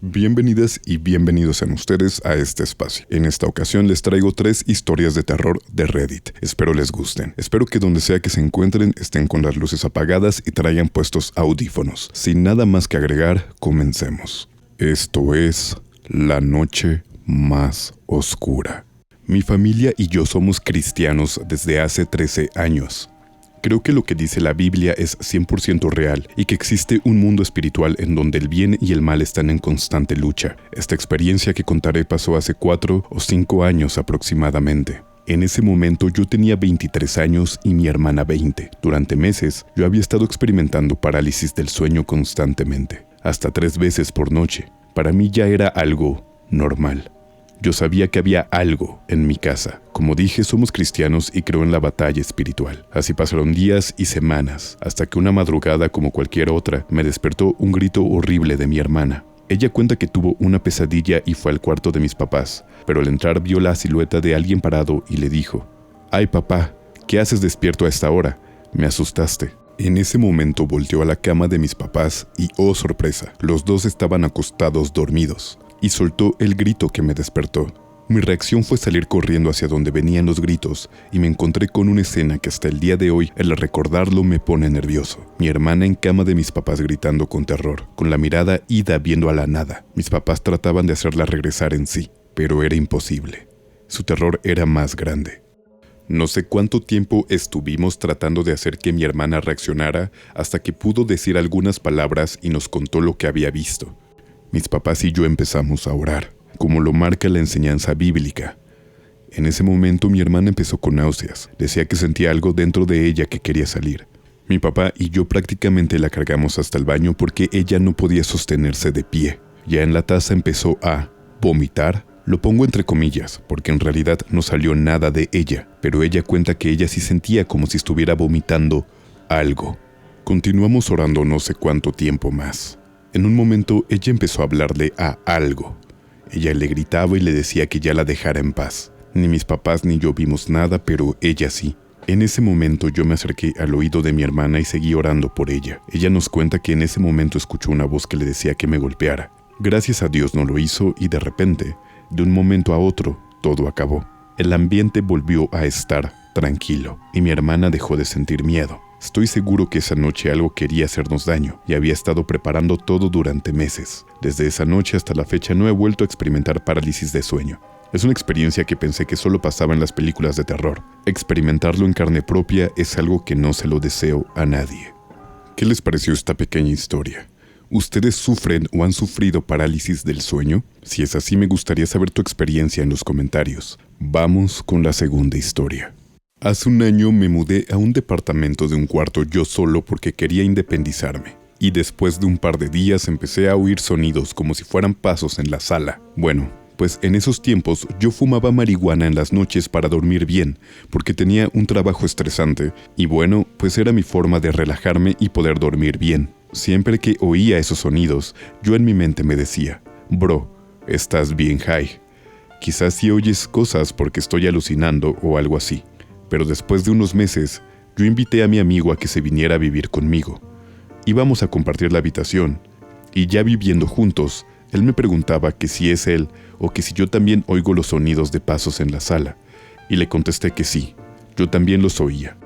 Bienvenidas y bienvenidos sean ustedes a este espacio. En esta ocasión les traigo 3 historias de terror de Reddit. Espero les gusten. Espero que donde sea que se encuentren estén con las luces apagadas y traigan puestos audífonos. Sin nada más que agregar, comencemos. Esto es La Noche Más Oscura. Mi familia y yo somos cristianos desde hace 13 años. Creo que lo que dice la Biblia es 100% real y que existe un mundo espiritual en donde el bien y el mal están en constante lucha. Esta experiencia que contaré pasó hace 4 o 5 años aproximadamente. En ese momento yo tenía 23 años y mi hermana 20. Durante meses yo había estado experimentando parálisis del sueño constantemente, hasta 3 veces por noche. Para mí ya era algo normal. Yo sabía que había algo en mi casa. Como dije, somos cristianos y creo en la batalla espiritual. Así pasaron días y semanas, hasta que una madrugada como cualquier otra, me despertó un grito horrible de mi hermana. Ella cuenta que tuvo una pesadilla y fue al cuarto de mis papás, pero al entrar vio la silueta de alguien parado y le dijo: «Ay papá, ¿qué haces despierto a esta hora? Me asustaste». En ese momento volteó a la cama de mis papás y, oh sorpresa, los dos estaban acostados dormidos. Y soltó el grito que me despertó. Mi reacción fue salir corriendo hacia donde venían los gritos y me encontré con una escena que hasta el día de hoy, al recordarlo, me pone nervioso. Mi hermana en cama de mis papás gritando con terror, con la mirada ida viendo a la nada. Mis papás trataban de hacerla regresar en sí, pero era imposible. Su terror era más grande. No sé cuánto tiempo estuvimos tratando de hacer que mi hermana reaccionara hasta que pudo decir algunas palabras y nos contó lo que había visto. Mis papás y yo empezamos a orar, como lo marca la enseñanza bíblica. En ese momento mi hermana empezó con náuseas. Decía que sentía algo dentro de ella que quería salir. Mi papá y yo prácticamente la cargamos hasta el baño porque ella no podía sostenerse de pie. Ya en la taza empezó a vomitar. Lo pongo entre comillas, porque en realidad no salió nada de ella, pero ella cuenta que ella sí sentía como si estuviera vomitando algo. Continuamos orando no sé cuánto tiempo más. En un momento ella empezó a hablarle a algo. Ella le gritaba y le decía que ya la dejara en paz. Ni mis papás ni yo vimos nada, pero ella sí. En ese momento yo me acerqué al oído de mi hermana y seguí orando por ella. Ella nos cuenta que en ese momento escuchó una voz que le decía que me golpeara. Gracias a Dios no lo hizo y de repente, de un momento a otro, todo acabó. El ambiente volvió a estar tranquilo y mi hermana dejó de sentir miedo. Estoy seguro que esa noche algo quería hacernos daño y había estado preparando todo durante meses. Desde esa noche hasta la fecha no he vuelto a experimentar parálisis de sueño. Es una experiencia que pensé que solo pasaba en las películas de terror. Experimentarlo en carne propia es algo que no se lo deseo a nadie. ¿Qué les pareció esta pequeña historia? ¿Ustedes sufren o han sufrido parálisis del sueño? Si es así, me gustaría saber tu experiencia en los comentarios. Vamos con la segunda historia. Hace un año me mudé a un departamento de un cuarto yo solo porque quería independizarme. Y después de un par de días empecé a oír sonidos como si fueran pasos en la sala. Bueno, pues en esos tiempos yo fumaba marihuana en las noches para dormir bien, porque tenía un trabajo estresante. Y bueno, pues era mi forma de relajarme y poder dormir bien. Siempre que oía esos sonidos, yo en mi mente me decía: «Bro, estás bien high. Quizás sí oyes cosas porque estoy alucinando o algo así». Pero después de unos meses, yo invité a mi amigo a que se viniera a vivir conmigo. Íbamos a compartir la habitación, y ya viviendo juntos, él me preguntaba que si es él o que si yo también oigo los sonidos de pasos en la sala, y le contesté que sí, yo también los oía.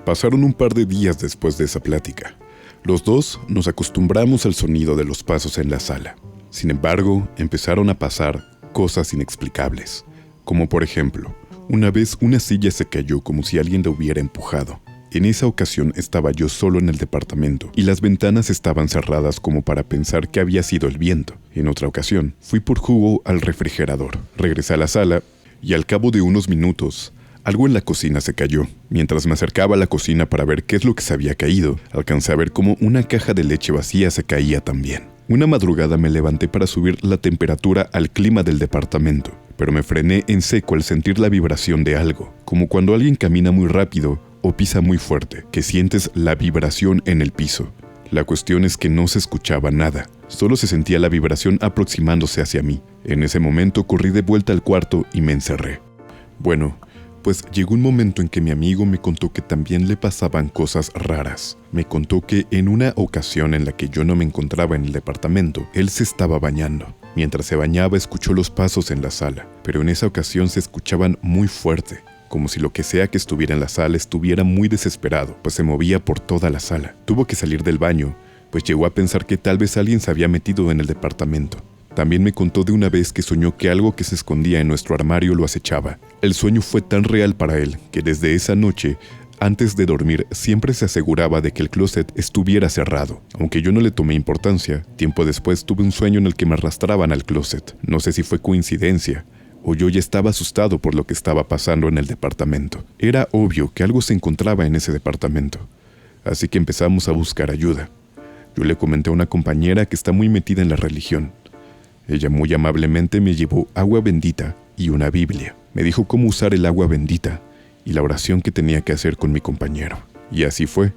Pasaron un par de días después de esa plática. Los dos nos acostumbramos al sonido de los pasos en la sala. Sin embargo, empezaron a pasar cosas inexplicables, como por ejemplo, una vez una silla se cayó como si alguien la hubiera empujado. En esa ocasión estaba yo solo en el departamento y las ventanas estaban cerradas como para pensar que había sido el viento. En otra ocasión, fui por jugo al refrigerador. Regresé a la sala y al cabo de unos minutos, algo en la cocina se cayó. Mientras me acercaba a la cocina para ver qué es lo que se había caído, alcancé a ver cómo una caja de leche vacía se caía también. Una madrugada me levanté para subir la temperatura al clima del departamento, pero me frené en seco al sentir la vibración de algo, como cuando alguien camina muy rápido o pisa muy fuerte, que sientes la vibración en el piso. La cuestión es que no se escuchaba nada, solo se sentía la vibración aproximándose hacia mí. En ese momento corrí de vuelta al cuarto y me encerré. Bueno, pues llegó un momento en que mi amigo me contó que también le pasaban cosas raras. Me contó que en una ocasión en la que yo no me encontraba en el departamento, él se estaba bañando. Mientras se bañaba escuchó los pasos en la sala, pero en esa ocasión se escuchaban muy fuerte, como si lo que sea que estuviera en la sala estuviera muy desesperado, pues se movía por toda la sala. Tuvo que salir del baño, pues llegó a pensar que tal vez alguien se había metido en el departamento. También me contó de una vez que soñó que algo que se escondía en nuestro armario lo acechaba. El sueño fue tan real para él que desde esa noche, antes de dormir, siempre se aseguraba de que el closet estuviera cerrado. Aunque yo no le tomé importancia, tiempo después tuve un sueño en el que me arrastraban al closet. No sé si fue coincidencia o yo ya estaba asustado por lo que estaba pasando en el departamento. Era obvio que algo se encontraba en ese departamento, así que empezamos a buscar ayuda. Yo le comenté a una compañera que está muy metida en la religión. Ella muy amablemente me llevó agua bendita y una Biblia. Me dijo cómo usar el agua bendita y la oración que tenía que hacer con mi compañero. Y así fue.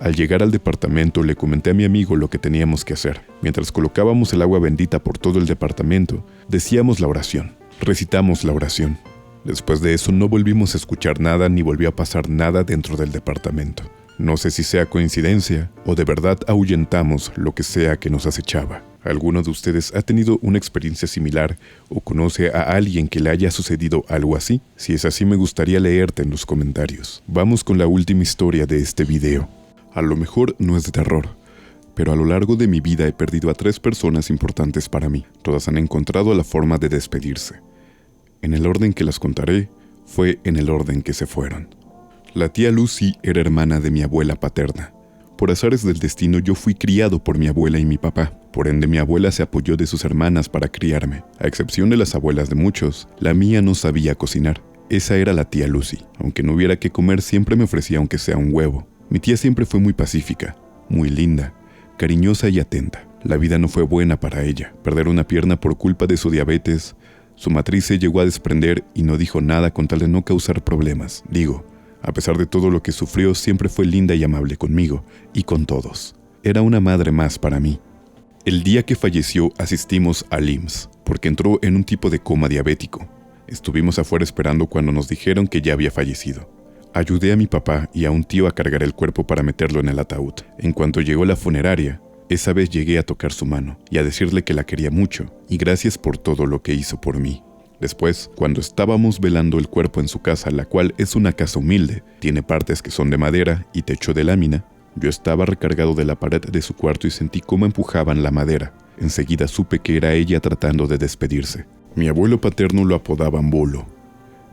Al llegar al departamento le comenté a mi amigo lo que teníamos que hacer. Mientras colocábamos el agua bendita por todo el departamento, decíamos la oración. Recitamos la oración. Después de eso no volvimos a escuchar nada ni volvió a pasar nada dentro del departamento. No sé si sea coincidencia o de verdad ahuyentamos lo que sea que nos acechaba. ¿Alguno de ustedes ha tenido una experiencia similar o conoce a alguien que le haya sucedido algo así? Si es así, me gustaría leerte en los comentarios. Vamos con la última historia de este video. A lo mejor no es de terror, pero a lo largo de mi vida he perdido a 3 personas importantes para mí. Todas han encontrado la forma de despedirse. En el orden que las contaré, fue en el orden que se fueron. La tía Lucy era hermana de mi abuela paterna. Por azares del destino yo fui criado por mi abuela y mi papá. Por ende mi abuela se apoyó de sus hermanas para criarme. A excepción de las abuelas de muchos, la mía no sabía cocinar. Esa era la tía Lucy. Aunque no hubiera que comer siempre me ofrecía aunque sea un huevo. Mi tía siempre fue muy pacífica, muy linda, cariñosa y atenta. La vida no fue buena para ella. Perder una pierna por culpa de su diabetes, su matriz se llegó a desprender y no dijo nada con tal de no causar problemas. A pesar de todo lo que sufrió, siempre fue linda y amable conmigo y con todos. Era una madre más para mí. El día que falleció asistimos al IMSS, porque entró en un tipo de coma diabético. Estuvimos afuera esperando cuando nos dijeron que ya había fallecido. Ayudé a mi papá y a un tío a cargar el cuerpo para meterlo en el ataúd. En cuanto llegó la funeraria, esa vez llegué a tocar su mano y a decirle que la quería mucho y gracias por todo lo que hizo por mí. Después, cuando estábamos velando el cuerpo en su casa, la cual es una casa humilde, tiene partes que son de madera y techo de lámina, yo estaba recargado de la pared de su cuarto y sentí cómo empujaban la madera. Enseguida supe que era ella tratando de despedirse. Mi abuelo paterno lo apodaban Bolo.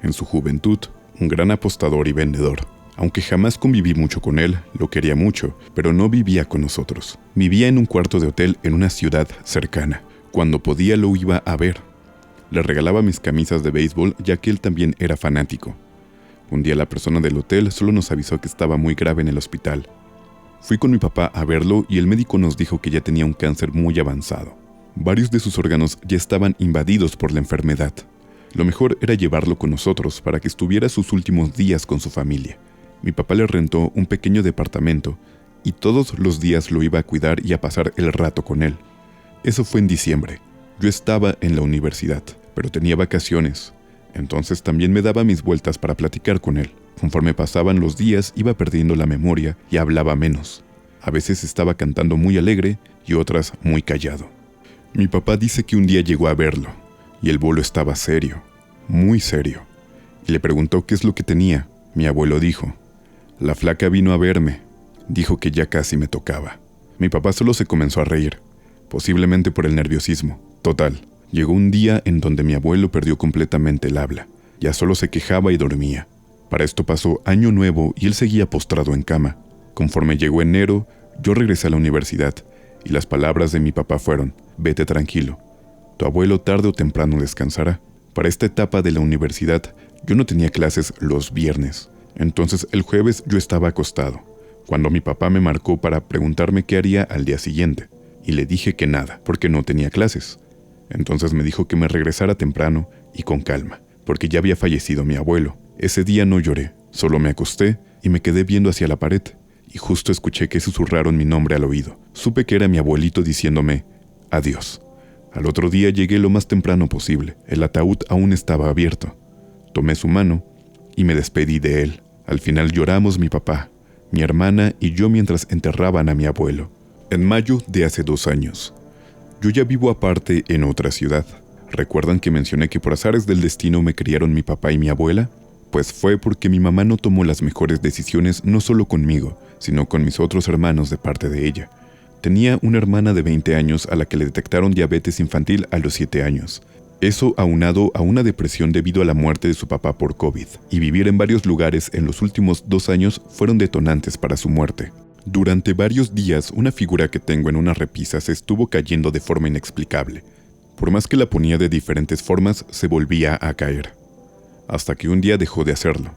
En su juventud, un gran apostador y vendedor. Aunque jamás conviví mucho con él, lo quería mucho, pero no vivía con nosotros. Vivía en un cuarto de hotel en una ciudad cercana. Cuando podía lo iba a ver. Le regalaba mis camisas de béisbol ya que él también era fanático. Un día la persona del hotel solo nos avisó que estaba muy grave en el hospital. Fui con mi papá a verlo y el médico nos dijo que ya tenía un cáncer muy avanzado. Varios de sus órganos ya estaban invadidos por la enfermedad. Lo mejor era llevarlo con nosotros para que estuviera sus últimos días con su familia. Mi papá le rentó un pequeño departamento y todos los días lo iba a cuidar y a pasar el rato con él. Eso fue en diciembre. Yo estaba en la universidad, pero tenía vacaciones. Entonces también me daba mis vueltas para platicar con él. Conforme pasaban los días iba perdiendo la memoria y hablaba menos. A veces estaba cantando muy alegre y otras muy callado. Mi papá dice que un día llegó a verlo y el Bolo estaba serio, muy serio. Y le preguntó qué es lo que tenía. Mi abuelo dijo: la flaca vino a verme. Dijo que ya casi me tocaba. Mi papá solo se comenzó a reír, posiblemente por el nerviosismo. Total, llegó un día en donde mi abuelo perdió completamente el habla. Ya solo se quejaba y dormía. Para esto pasó Año Nuevo y él seguía postrado en cama. Conforme llegó enero, yo regresé a la universidad y las palabras de mi papá fueron: vete tranquilo, tu abuelo tarde o temprano descansará. Para esta etapa de la universidad, yo no tenía clases los viernes. Entonces el jueves yo estaba acostado, cuando mi papá me marcó para preguntarme qué haría al día siguiente. Y le dije que nada, porque no tenía clases. Entonces me dijo que me regresara temprano y con calma, porque ya había fallecido mi abuelo. Ese día no lloré, solo me acosté y me quedé viendo hacia la pared, y justo escuché que susurraron mi nombre al oído. Supe que era mi abuelito diciéndome adiós. Al otro día llegué lo más temprano posible. El ataúd aún estaba abierto. Tomé su mano y me despedí de él. Al final lloramos mi papá, mi hermana y yo mientras enterraban a mi abuelo. En mayo de hace 2 años, Yo ya vivo aparte en otra ciudad. ¿Recuerdan que mencioné que por azares del destino me criaron mi papá y mi abuela? Pues fue porque mi mamá no tomó las mejores decisiones no solo conmigo, sino con mis otros hermanos de parte de ella. Tenía una hermana de 20 años a la que le detectaron diabetes infantil a los 7 años. Eso aunado a una depresión debido a la muerte de su papá por COVID, y vivir en varios lugares en los últimos 2 años fueron detonantes para su muerte. Durante varios días, una figura que tengo en una repisa se estuvo cayendo de forma inexplicable. Por más que la ponía de diferentes formas, se volvía a caer. Hasta que un día dejó de hacerlo.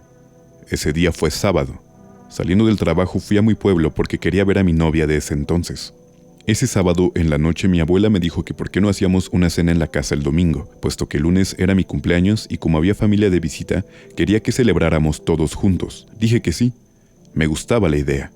Ese día fue sábado. Saliendo del trabajo fui a mi pueblo porque quería ver a mi novia de ese entonces. Ese sábado en la noche mi abuela me dijo que por qué no hacíamos una cena en la casa el domingo, puesto que el lunes era mi cumpleaños y como había familia de visita, quería que celebráramos todos juntos. Dije que sí. Me gustaba la idea.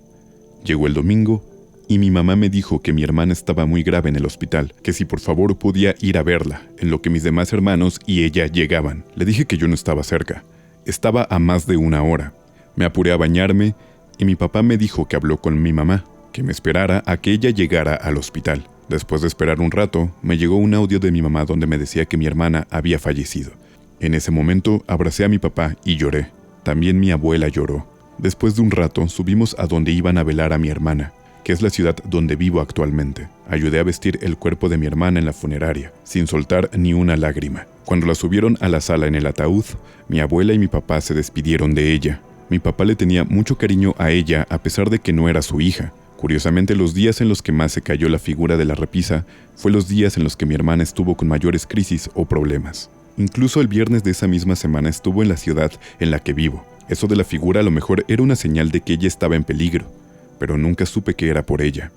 Llegó el domingo y mi mamá me dijo que mi hermana estaba muy grave en el hospital, que si por favor podía ir a verla, en lo que mis demás hermanos y ella llegaban. Le dije que yo no estaba cerca. Estaba a más de 1 hora. Me apuré a bañarme y mi papá me dijo que habló con mi mamá, que me esperara a que ella llegara al hospital. Después de esperar un rato, me llegó un audio de mi mamá donde me decía que mi hermana había fallecido. En ese momento abracé a mi papá y lloré. También mi abuela lloró. Después de un rato subimos a donde iban a velar a mi hermana, que es la ciudad donde vivo actualmente. Ayudé a vestir el cuerpo de mi hermana en la funeraria, sin soltar ni una lágrima. Cuando la subieron a la sala en el ataúd, mi abuela y mi papá se despidieron de ella. Mi papá le tenía mucho cariño a ella a pesar de que no era su hija. Curiosamente, los días en los que más se cayó la figura de la repisa fue los días en los que mi hermana estuvo con mayores crisis o problemas. Incluso el viernes de esa misma semana estuvo en la ciudad en la que vivo. Eso de la figura a lo mejor era una señal de que ella estaba en peligro, pero nunca supe que era por ella.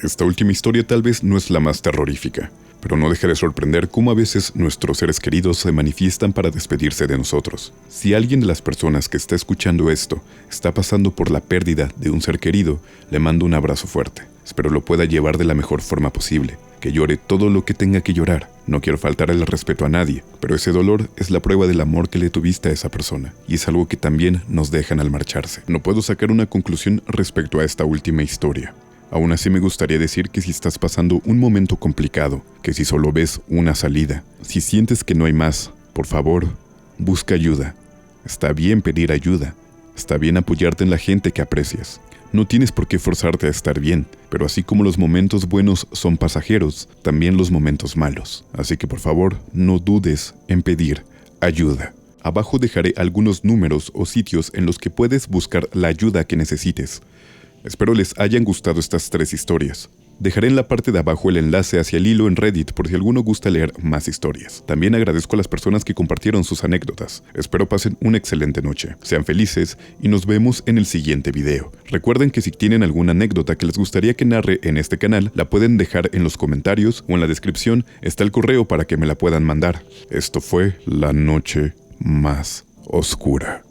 Esta última historia tal vez no es la más terrorífica, pero no deja de sorprender cómo a veces nuestros seres queridos se manifiestan para despedirse de nosotros. Si alguien de las personas que está escuchando esto está pasando por la pérdida de un ser querido, le mando un abrazo fuerte. Espero lo pueda llevar de la mejor forma posible, que llore todo lo que tenga que llorar. No quiero faltar el respeto a nadie, pero ese dolor es la prueba del amor que le tuviste a esa persona, y es algo que también nos dejan al marcharse. No puedo sacar una conclusión respecto a esta última historia. Aún así me gustaría decir que si estás pasando un momento complicado, que si solo ves una salida, si sientes que no hay más, por favor, busca ayuda. Está bien pedir ayuda, está bien apoyarte en la gente que aprecias. No tienes por qué forzarte a estar bien, pero así como los momentos buenos son pasajeros, también los momentos malos. Así que por favor, no dudes en pedir ayuda. Abajo dejaré algunos números o sitios en los que puedes buscar la ayuda que necesites. Espero les hayan gustado estas 3 historias. Dejaré en la parte de abajo el enlace hacia el hilo en Reddit por si alguno gusta leer más historias. También agradezco a las personas que compartieron sus anécdotas. Espero pasen una excelente noche. Sean felices y nos vemos en el siguiente video. Recuerden que si tienen alguna anécdota que les gustaría que narre en este canal, la pueden dejar en los comentarios o en la descripción está el correo para que me la puedan mandar. Esto fue La Noche Más Oscura.